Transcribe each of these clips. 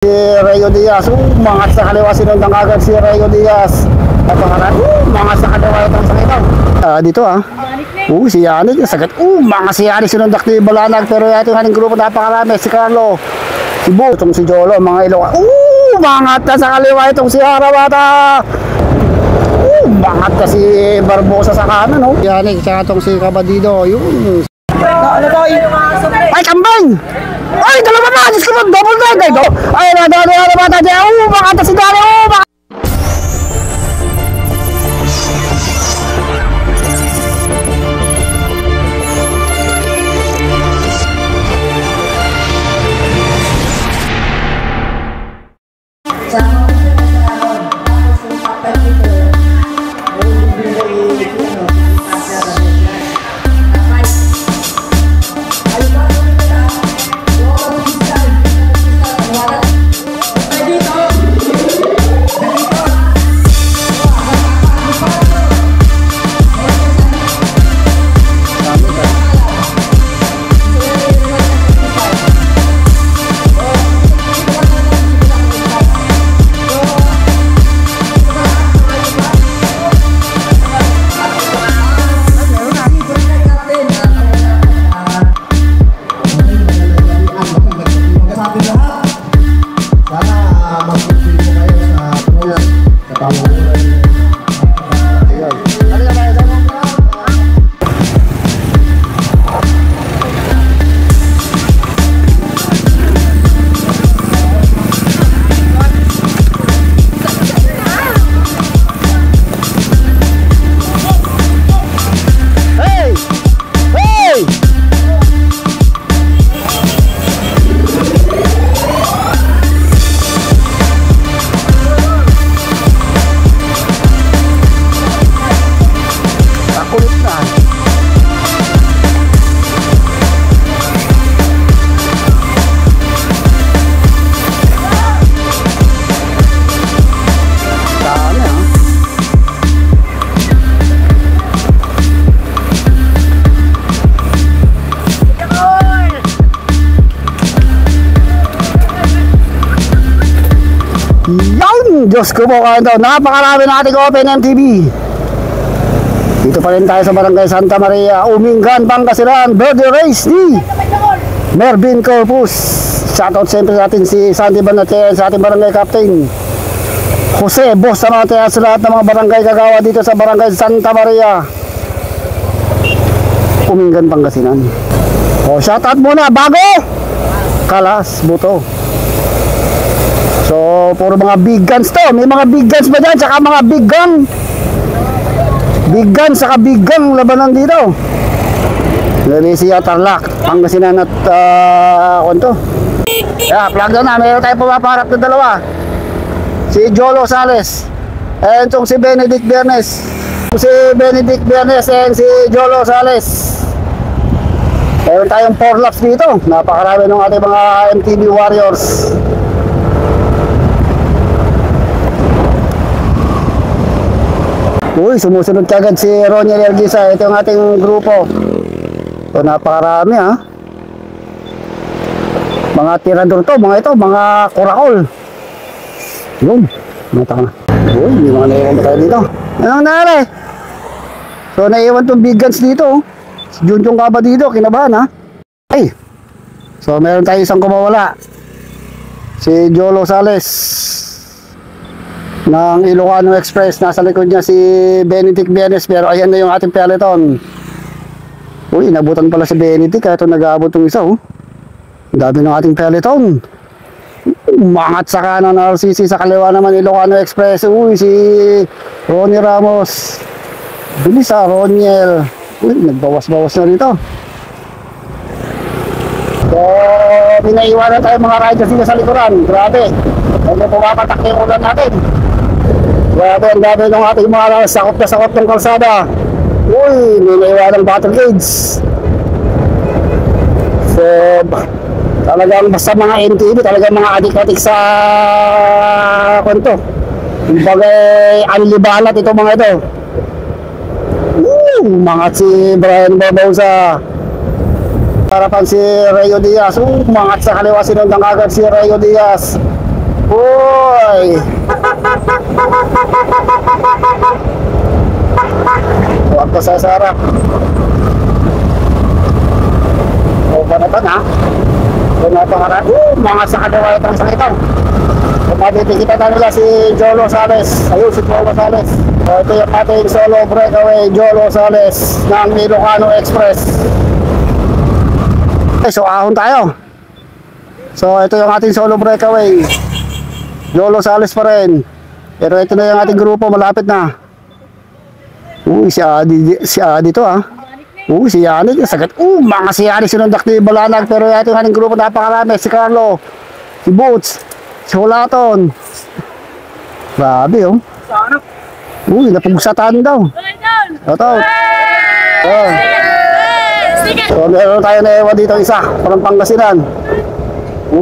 Si Rayo Diaz, umangat sa kaliwa, sinundang agad si Rayo Diaz. Napakaraan, umangat sa kaliwa itong sakitan. Dito si Yannick, sagat, umangat si Yannick, sinundak ni Balanag, pero ito yung haling grupo, napakarami, si Carlo, si Bo, itong si Jolo, mga Ilocano, umangat na sa kaliwa itong si Harawata. Umangat na si Barbosa sa kanan, Yannick, tsaka itong si Cabadido, yun. Ay, kambing! Ay, dalawa na! Diyos ko mo, double guard! Ay, bata dyan! Makata si Dali! Diyos ko po, napakarami nating Open MTV. Dito pa rin tayo sa Barangay Santa Maria, Umingan, Pangasinan. Birthday race ni Mervin Corpus. Shoutout siyempre sa atin si Sandy Banatian, sa ating Barangay Captain Jose, boss sa mga tiyan sa lahat ng mga barangay kagawa dito sa Barangay Santa Maria, Umingan, Pangasinan. Shoutout muna, bago Kalas, Buto. So, puro mga big guns to. May mga big guns ba dyan? Tsaka mga big gun. Big guns, saka big gun labanan dito. Larisia, Tarlac, Pangasinan at konto. Plug down na. Meron tayo pumaparap na dalawa. Si Jolo Sales and itong si Benedict Bernes. Si Benedict Bernes and si Jolo Sales. Meron tayong 4 laps dito. Napakarami ng ating mga MTV Warriors. Sumusunod kagad si Roniel Ergisa. Ito yung ating grupo. So, napakarami mga tirador to, mga ito, mga kurakol. Yun, mata ka na. May mga naiwan tayo dito. Anong nangyari? So, naiwan tong big guns dito. Si Junjong Cabadido, kinabahan Ay! So, meron tayo isang kumawala. Si Jolo Sales ng Ilocano Express. Nasa likod niya si Benedict Bernes, pero ayan na yung ating peloton. Inabutan pala si Benedict, kaya ito nag-aabot yung isa Dami ng ating peloton. Umangat sa kanan ng RCC, sa kaliwa naman Ilocano Express. Si Ronnie Ramos. Bilis Roniel. Nagbawas-bawas na rito. So, pinaiwanan tayo mga riders dito sa likuran. Grabe. Hindi pumapatak yung ulan natin. Grabe, ang dami ng ating mga sakop na sakop ng kalsada. May naiwanang battle cage. So, talagang basta mga MTV, talagang mga adik-adik sa konto. Bagay, anlibalat ito mga ito. Mga si Brian Barbosa. Harapan si Rayo Diaz. Umangat sa kaliwa, sinundang agad si Rayo Diaz. Uy! Huwag ka sasarap. O, banatan ha? Pinapangarap. Mga sakadawa itong sakito. Matitikita na nila si Jolo Sales. Ayun, si Jolo Sales. So, ito yung ating solo breakaway, Jolo Sales ng Ilocano Express. Okay, so ahon tayo. So, ito yung ating solo breakaway. Jolo Sales pa rin. Pero ito na yung ating grupo, malapit na. Uy, si Adi to ha. Si Yannick, sagat. Mga si Yannick sinundak ni Balanag. Pero ito yung ating grupo, napakarami. Si Carlo, si Boots, si Hulaton. Grabe oh. Napugsatan daw. Ito. So, meron tayo na ewan dito isa. Parang Pangasinan.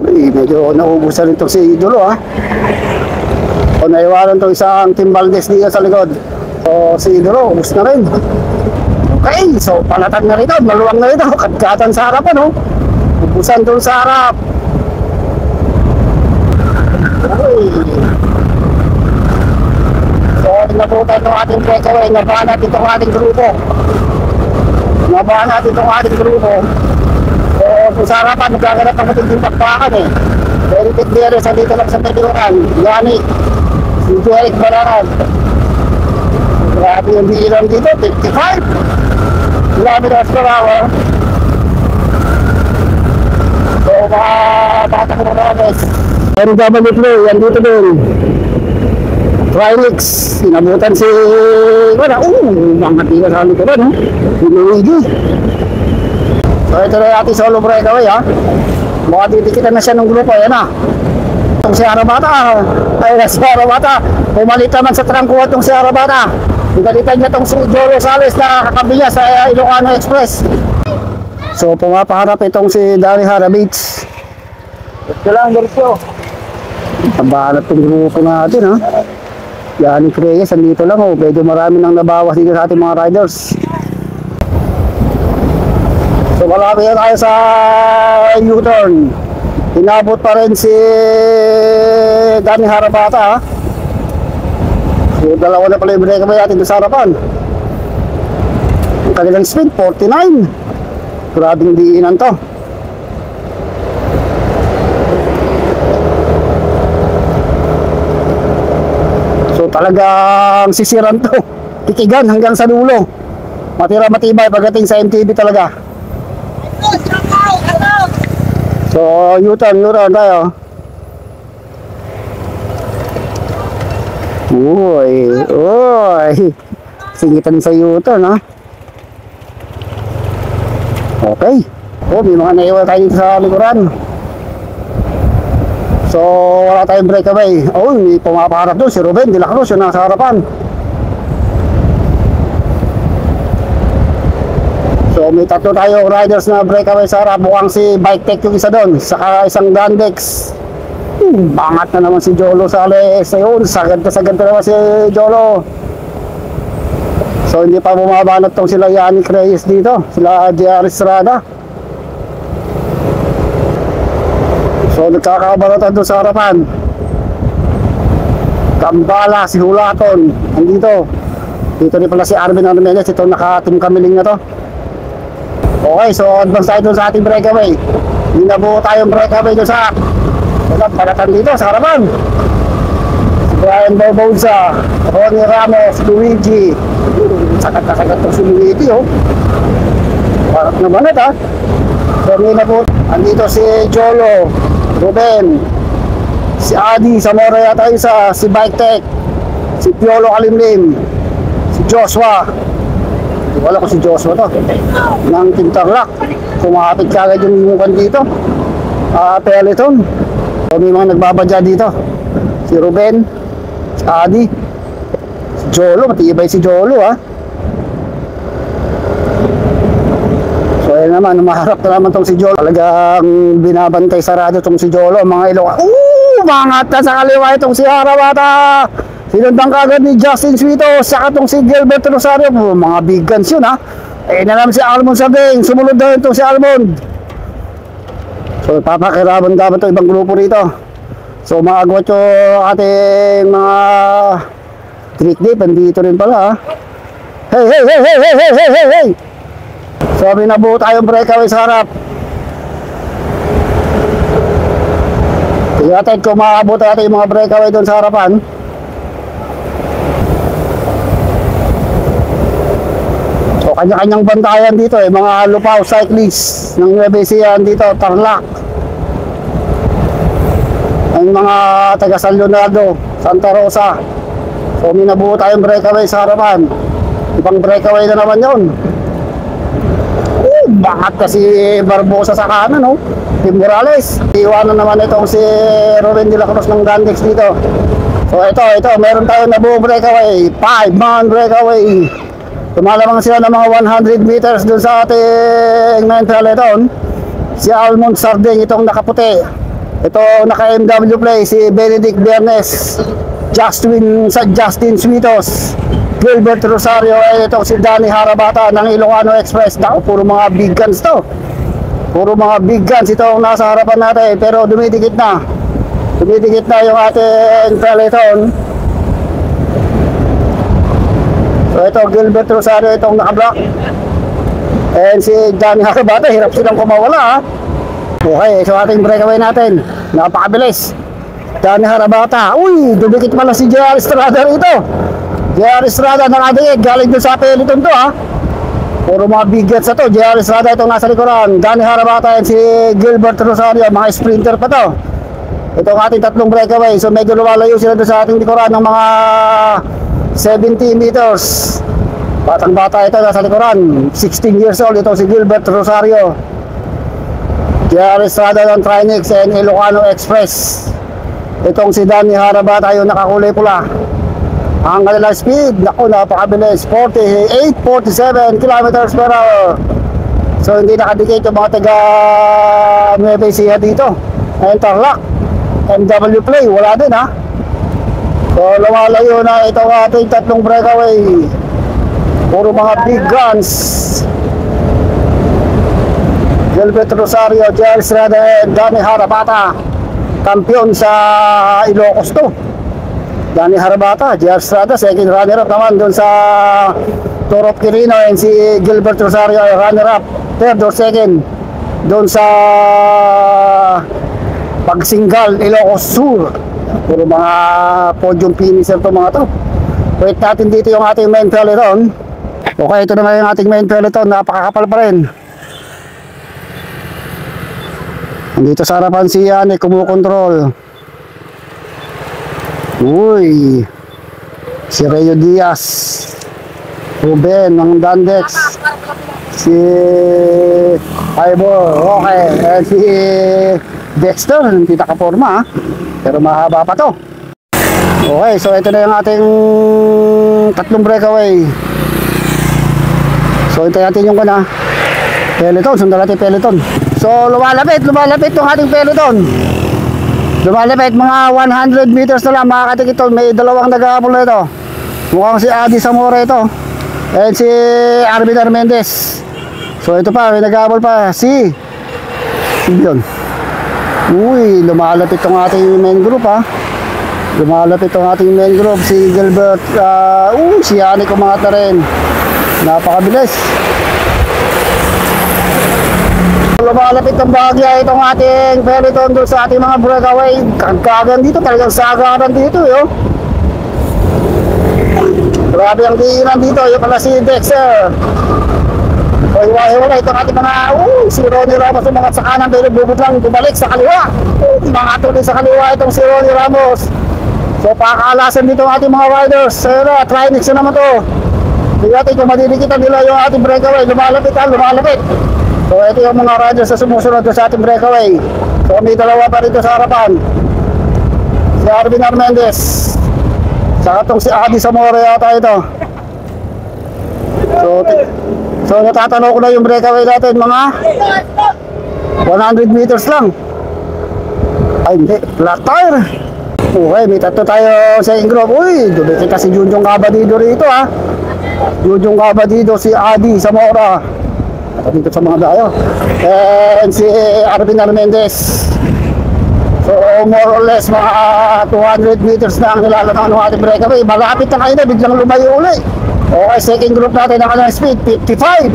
Medyo naubusan ito si Jolo ha. O, naiwanan ito isang Team Valdez dito sa likod. So, si Jolo, ubus na rin. Okay, so palatag na rito, maluwang na rito. Kadkatan sa harapan oh. Ubusan doon sa harap. Okay. So, nabutan itong ating breakaway. Nabahan natin itong ating grupo. So, kung sa harapan, nagkaganap ang matinding pakpakan eh. Very big there, sa dito lang sa Pilihan. Yannick, si Jeric Balanag. Grabe yung bilang dito, 55. Grabe na sa hour. So, mga bata ko na guys. MW yan dito din. Trilix, sinabutan si mga tira sa likuran no? Luigi. So ito na yung ating solo breakaway ha. Baka titikitan na siya ng grupo, yan ha. Itong si Arabata, si Arabata, pumalit naman sa trangkuha itong si Arabata. Pagalitan niya itong si Jolo Sales na kakabi niya sa Ilocano Express. So pumapaharap itong si Danny Harabits. Ito lang, Garcio. Tabalat itong grupo natin ha. Yannick Reyes, andito lang oh. Medyo marami nang nabawas dito sa ating mga riders. So marami na tayo sa U-turn. Inabot pa rin si Danny Harabata ha. So dalawa na pala yung breakaway natin sa harapan. Ang kanilang speed 49. Grabing diinan to. So talagang sisiran to. Tikigan hanggang sa dulo. Matira matibay pagdating sa MTB talaga. So U-turn tayo. Uy. Singitan sa U-turn ha. Okay. May mga naiwan tayo dito sa likuran. So wala tayong breakaway. May pumapaharap doon si Ruben de la Cruz, yung nasa harapan. So may tatlo tayong riders na breakaway sa harap. Mukhang si Bike Tech yung isa doon, saka isang Dandex. Bangat na naman si Jolo Sales. Ayun, sagad na naman si Jolo. So hindi pa bumabanat tong sila Yannick Reyes dito, sila JR Estrada. So nagkakabaratan doon sa harapan. Kambala, si Hulaton, andito. Dito rin pala si Arvin Armeles, ito naka-team kamiling na to. Okay, so advance tayo doon sa ating breakaway. Binabuo tayong breakaway doon sa balatan dito sa harapan. Si Brian Barbosa, Ronnie Ramos, Luigi. Sakat na sakat to si Luigi oh. Parang naman ha. So binabuo, andito si Jolo, Ruben, si Adi, Zamora yata isa, si Bike Tech, si Piolo Kalimlim, si Joshua. Wala ko si Joshua to ng Team Tarlac. Kumapit kagad yung mukan dito. Peloton. So may mga nagbabadya dito. Si Ruben, si Adi, si Jolo, matibay si Jolo ha. So ayun naman, maharap na naman tong si Jolo. Talagang binabantay sarado tong si Jolo. Mga Ilocano. Mangat na sa kaliwa itong si Harabata. Sinundang kagad ni Justin Suito. Saka itong si Gilbert Rosario. Mga big guns yun ha. Ayun na naman si Almond Sabing. Sumunod na itong si Almond. So papakiraban dapat itong ibang grupo rito. So mga agwat yung ating mga Greek Dave, andito rin pala. Hey, hey, hey, hey, hey, hey, hey, hey, hey! So binabuo tayong breakaway sa harap. Tingnan natin kung makakabot natin yung mga breakaway doon sa harapan. So kanya-kanyang bantayan dito mga lupaw cyclists ng Nueva Ecija dito, Tarlac. Ang mga taga San Leonardo, Santa Rosa. So minabuo tayong breakaway sa harapan. Ibang breakaway na naman yun. Bakit kasi Barbosa sa kanan, no? Tim Morales. Iwanan naman itong si Ruben de la Cruz ng Gandex dito. So ito, meron tayong nabuo breakaway. 5-man breakaway. Tumalamang sila ng mga 100 meters dun sa ating main peloton. Si Almond Sarding, itong nakaputi. Ito naka-MW play, si Benedict Bernes. Justin Suitos. Gilbert Rosario, itong si Danny Harabata ng Ilocano Express. Naku, puro mga big guns to. Puro mga big guns itong nasa harapan natin. Pero dumidikit na. Dumidikit na yung ating peloton. So ito, Gilbert Rosario itong nakablock. And si Danny Harabata, hirap silang kumawala ha. Okay, so ating breakaway natin. Napakabilis. Danny Harabata. Uy, dumikit pala si JR Estrada rito. JR Estrada nakadikit, galing dun sa peloton to ha. Puro mga big guns na to. JR Estrada itong nasa likuran. Danny Harabata and si Gilbert Rosario, mga sprinter pa to. Ito ang ating tatlong breakaway. So medyo lumalayo sila dun sa ating likuran ng mga 70 meters. Batang bata ito nasa likuran. 16 years old ito si Gilbert Rosario. JR Estrada ng Trinix and Ilocano Express. Itong si Danny Harabata yung nakakulay pula. Ang kanilang speed, naku, napakabilis, 48-47 kilometers per hour. So hindi nakadikit yung mga taga Nueva Ecija dito. Ayun, Tarlac, MW Play, wala din ha. So lumalayo na itong ating tatlong breakaway. Puro mga big guns. Gilbert Rosario, JR Estrada, Danny Harabata. Kampiyon sa Ilocos to. Danny Harabata, JR Estrada, second runner-up naman doon sa Toro Quirino, and si Gilbert Rosario, runner-up, third or second doon sa Pagsinggal, Ilocos Sur. Puro mga podium finisher to mga to. Wait natin dito yung ating main peloton. Okay, ito na yung ating main peloton, napakakapal pa rin. Dito sa harapan si Yannick kumukontrol. Uy, si Rayo Diaz, Ruben ng Dandex, si Ivor, okay, and si Dexter, hindi nakaporma pero mahaba pa to. Okay, so ito na yung ating tatlong breakaway. So hintayin natin yung peloton, sundan natin peloton. So lumalapit yung ating peloton. Lumalapit, mga 100 meters na lang makakatik ito. May dalawang nag-aabol na ito. Mukhang si Adi Zamora ito and si Arvin Armendez. So ito pa, may nag-aabol pa si yun. Uy, lumalapit itong ating main group ha. Lumalapit itong ating main group. Si Gilbert, si Yannick umangat na rin. Napakabilis. Lumalapit ang bahagya itong ating peloton doon sa ating mga breakaway. Kagkagan dito, talagang sagaran dito yo. Grabe ang diinan dito, yung pala si Dexter. So iwahiwala itong ating mga si Ronnie Ramos umangat sa kanan, pero bubot lang bumalik sa kaliwa. Mga tuloy sa kaliwa itong si Ronnie Ramos. So pakakalasan dito ang ating mga riders. So yun, Trinix na naman to. Tingnan natin kung madidikitan nila yung ating breakaway. Lumalapit. So ito yung mga riders na sumusunod sa ating breakaway. So may dalawa pa rito sa harapan. Si Arvin Armendez. Saka itong si Adi Zamora yata ito. So natatanaw ko na yung breakaway natin, mga 100 meters lang. Ay hindi, flat tire. Okay, may tatlo tayo sa group. Uy, dumikit kasi Junjong Cabadido rito ha. Junjong Cabadido, si Adi Zamora. Dito sa mga dayo. And si Arvin Armendez. So more or less mga 200 meters na ang nilalamang ng ating breakaway. Malapit na kayo na, biglang lumayo uli. Okay, second group natin ang kanilang speed, 55.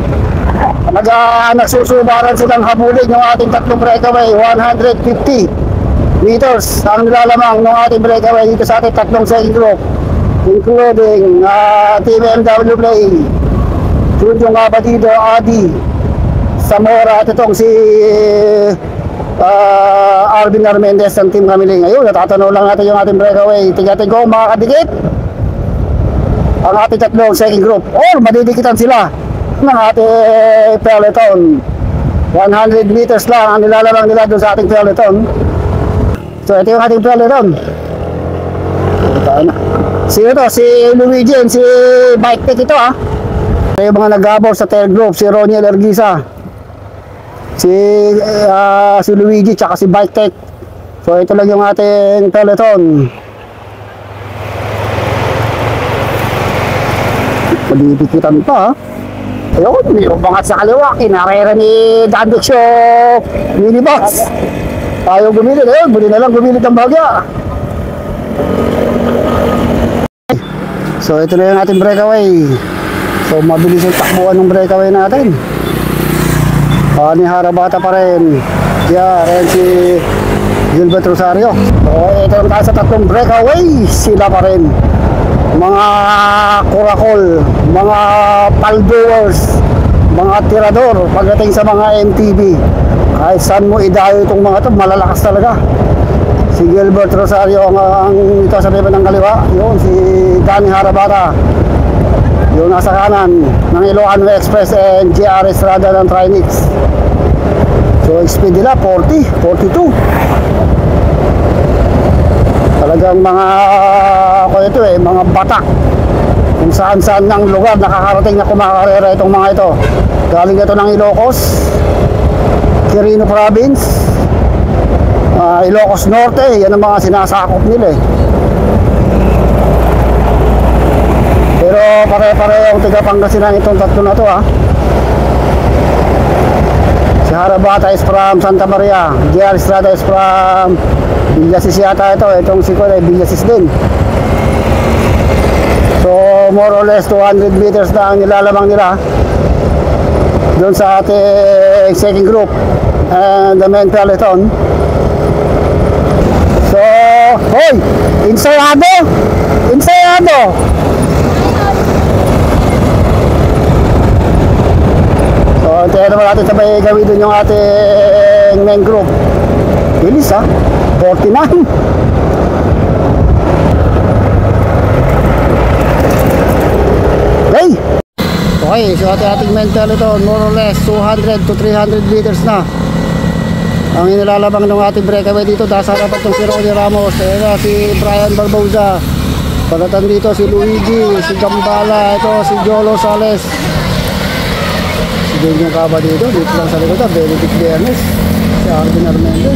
Nagsusubaran silang habulin yung ating tatlong breakaway, 150 meters ang nilalamang ng ating breakaway dito sa ating tatlong second group, including Team MW Play, Junjong Abadido, Adi Zamora, at itong si Arvin Armendez ng Team Kamiling. Ngayon, natatanong lang natin yung ating breakaway. Tingnan ko mga kadikit ang ating tatlong second group, or madidikitan sila ng ating peloton. 100 meters lang ang nilalamang nila doon sa ating peloton. So ito yung ating peloton. Sino to? Si Luigi and si Bike Tech ito ha. Ito yung mga nag-abor sa third group, si Roniel Ergisa, si Luigi tsaka si Bike Tech. So ito lang yung ating peloton. Madidikitan pa ha. Ayun, may umangat sa kaliwa, kinarera ni Danduxo Minibox. Ayaw gumilid, ayun, muli na lang gumilid ang bahagya. So ito na yung ating breakaway. So mabilis yung takbuhan ng breakaway natin. Ni Harabata pa rin. Ren si Gilbert Rosario. So ito lang tayo sa tatlong breakaway. Sila pa rin mga kurakol, mga paldoers, mga tirador pagdating sa mga MTB. Kahit saan mo idayo itong mga ito, malalakas talaga. Si Gilbert Rosario ang ito sa liban ng kaliwa. Yun, si Danny Harabata yung nasa kanan ng Ilocano Express and JR Estrada ng Trinix. So speed nila 40, 42. Talagang mga mga batak kung saan-saan ng lugar nakakarating na kumakarera itong mga ito. Galing ito ng Ilocos, Quirino Province, Ilocos Norte. Yan ang mga sinasakop nila eh. Pero pare-parehong tiga Pangasinan itong tatlo na to ha. Si Harabata is from Santa Maria, JR Estrada is from Villasis yata ito. Itong si Kuya Villasis din. So more or less 200 meters na ang nilalamang nila doon sa ating second group and the main peloton. So hoy, ensayado, ensayado. So tayo naman natin sabay gawin doon yung ating main group. Bilis ha, 49. Okay, so ating main peloton, more or less 200 to 300 meters na ang inilalabang ng ating breakaway dito. Dasa harapan itong si Ronnie Ramos, si Brian Barbosa, pagkatan dito si Luigi, si Gambala, ito si Jolo Sales, si Junjong Kaba dito lang sa likod, Benedict Bernes, si Arvin Armendez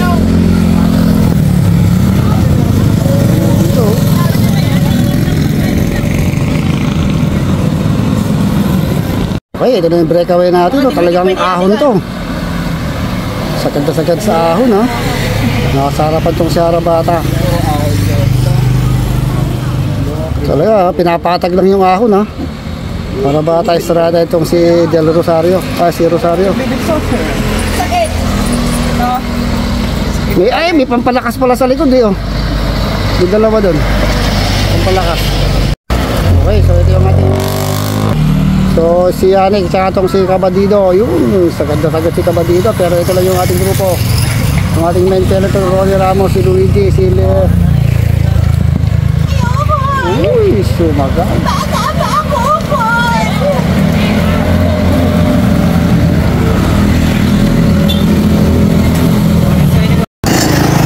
dito. Okay, ito na yung breakaway natin. Talagang ahon to. Sagad na sagad sa ahon ha. Nakasarapan tong si Harabata. Talaga, pinapatag lang yung ahon ha. Harabata Estrada itong si Del Rosario. Si Rosario. May pampalakas pala sa likod eh oh. May dalawa doon. Pampalakas. Okay, so ito yung ating. So si Yannick tsaka itong si Cabadido, yun, sagad na sagad si Cabadido. Pero ito lang yung ating grupo. Ang ating main peloton, Ronnie Ramos, si Luigi, si uy, sumagal.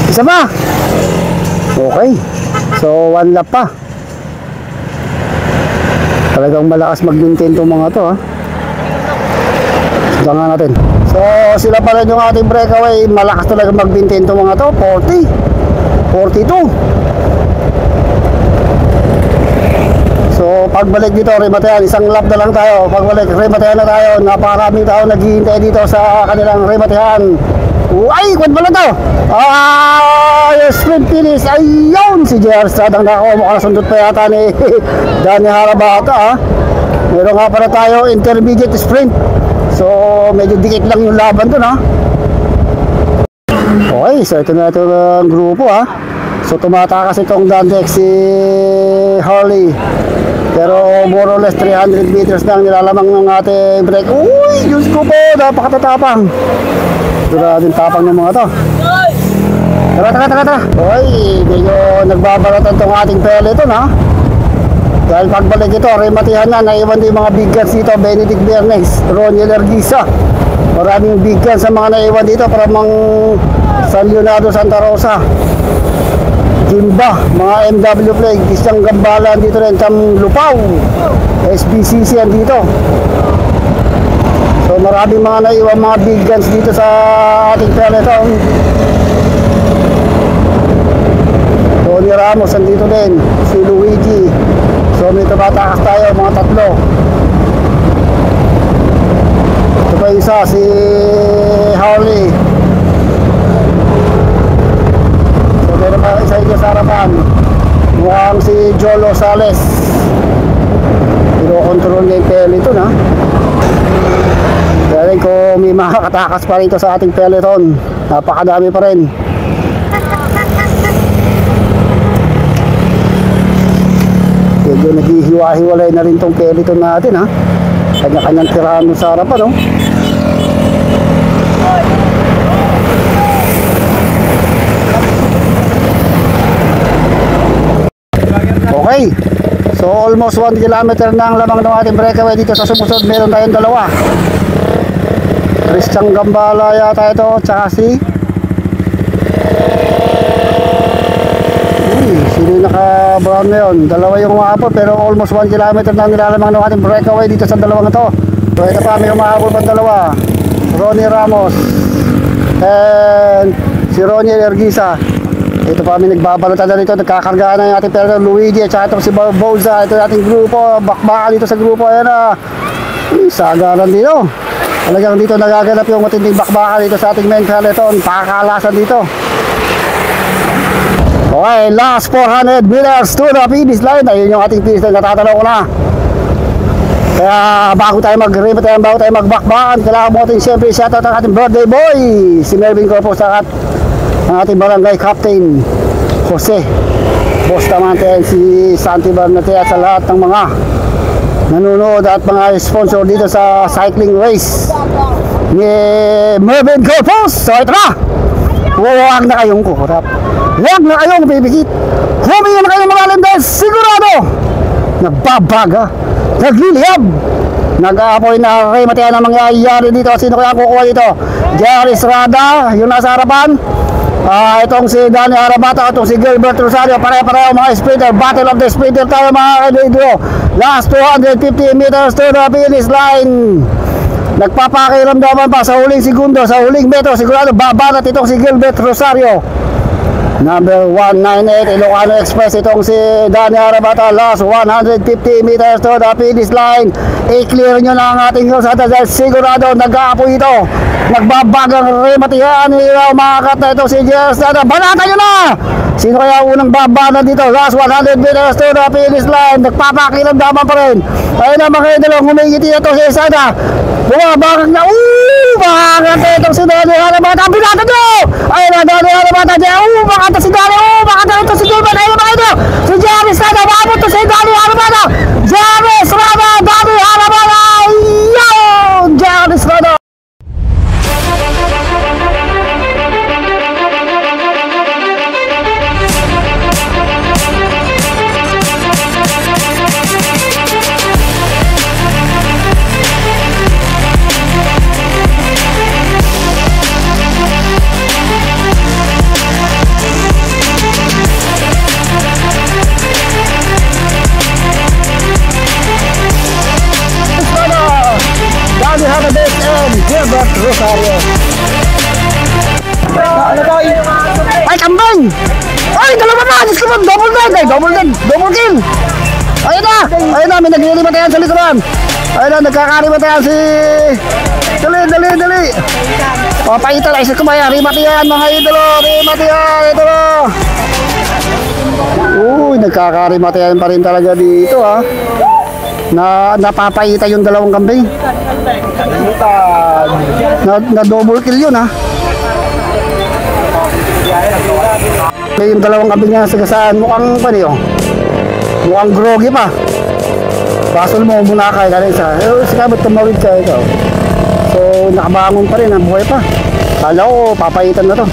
Isa ba? Okay. So one lap pa. Talagang malakas mag-maintain itong mga to ha. Tignan natin. So sila pa rin yung ating breakaway. Malakas talaga mag-maintain itong mga to. 40, 42. So pagbalik dito Rematayan, isang lap na lang tayo. Pagbalik Rematayan na tayo. Napakaraming tao naghihintay dito sa kanilang Rematayan Ay, kwan pala to. Yung sprint finish. Ayun, si JR Estrada ang nakakuha. Mukhang sundot pa yata ni Danny Harabata. Meron nga para tayo intermediate sprint. So, medyo dikit lang yung laban dun ha. Okay, so ito na ito ang grupo ha. So, tumatakas itong Dandex si Harley. Pero more or less 300 meters na ang nilalamang ng ating break. Uy, Diyos ko po, napakatatapang. Grabe tapang ng mga to. Tara. Uy, medyo nagbabaratan itong ating peloton ha. Dahil pagbalik ito, rematihan na, naiwan din yung mga big guns dito. Benedict Bernes, Roniel Erguisa. Maraming big guns sa mga naiwan dito para mang San Leonardo Santa Rosa, Kimba, mga MW Play, Christian Gambala dito rin, Tam Lupaw, SBCC dito. So maraming mga naiwan mga big guns dito sa ating peloton. Tony Ramos andito din, si Luigi. So may tumatakas tayo mga tatlo. Ito pa isa, si Harley. So meron pa isa dito sa harapan, mukhang si Jolo Sales. Pino-control niya yung peloton ha. Kaya rin kung may makakatakas pa rito sa ating peloton, napakadami pa rin. Medyo naghihiwa-hiwalay na rin tong peloton natin ha. Kanya-kanyang tirahan mo sa harapan no. Okay. So almost 1 kilometer na ang lamang ng ating breakaway dito sa sumusunod. Meron tayong dalawa. Christian Gambala yata ito, tsaka si sino yung naka-brown na yun? Dalawa yung umahabol pero almost 1 kilometer na nilalamang ng ating breakaway dito sa dalawang ito. So ito pa, may umahabol pang dalawa, Ronnie Ramos and si Ronnie Erguisa. Ito pa, may nagbabalota na dito, nagkakargaan na yung ating pero Luigi at saka ito si Barbosa. Ito yung ating grupo, bakbaka dito sa grupo. Ayan na, sagaran dito. Talagang dito nagaganap yung matinding bakbaka dito sa ating main peloton. Pakakalasan dito. Okay, last 400 meters to the finish line. Ayun yung ating finish line, natatanaw ko na. Kaya bago tayo magbakbakan, kailangan mo natin siyempre shoutout ang ating birthday boy, si Melvin Corpus at ang ating barangay captain Jose Bustamante, si Santi Bernate at sa lahat ng mga nanonood at mga sponsor dito sa cycling race ni Melvin Corpus. So ito na, huwag na kayong kukurap, huwag na kayong bibigit, humingi na kayong mga landas. Sigurado nababaga, nagliliyab, nag-aapoy na rematihan ang mangyayari dito. Sino kaya kukuha dito? JR Estrada yung nasa harapan, itong si Danny Harabata, itong si Gilbert Rosario, pare-pareho mga sprinter. Battle of the sprinter tayo mga kaibigan. Last 250 meters to the finish line. Nagpapakiramdaman pa sa huling segundo, sa huling metro, sigurado babanat itong si Gilbert Rosario. Number 198 Ilocano Express, itong si Danny Harabata. Last 150 meters to the finish line. I-clear nyo na ang ating Rosada dahil sigurado nag-aapoy ito. Nagbabagang rematihan nila umakat na ito si JR Estrada. Banatan nyo na! Sino kaya unang babana dito? Last 100 meters to the finish line. Nagpapakiramdaman pa rin. Ayun na mga idolong, humingiti ito si Estrada. Bumabagag na. Bakit na itong si Danny Harabata. Binatan nyo! Ayun na, Danny Harabata. Bakit na si Danny. Bakit na ito si Gilbert. Ayun mga idol. Si JR Estrada. Bakit ito si Danny Harabata. JR Estrada. Danny Harabata. Yo! JR Estrada. Gilbert Rosario. Ay, kambing! Ay, dalawa na! Double kill! Ayun na! Ayun na, may naglilibatayan sa likuran. Ayun na, nagkakaribatayan si... Dali! Papaitan, ay sa kumaya, rimatiyan mga idolo, idolo. Uy, nagkakarimatayan pa rin talaga dito ha. Napapaita yung dalawang kambing. Na double kill yun ha. Yung dalawang kambing na sagasaan, mukhang pa niyo. Mukhang groggy pa. Basol mo muna kayo kanina isa. Saka ba't tumawid ka ikaw? So nakabangon pa rin, ang buhay pa. Kala ko papaitan na to.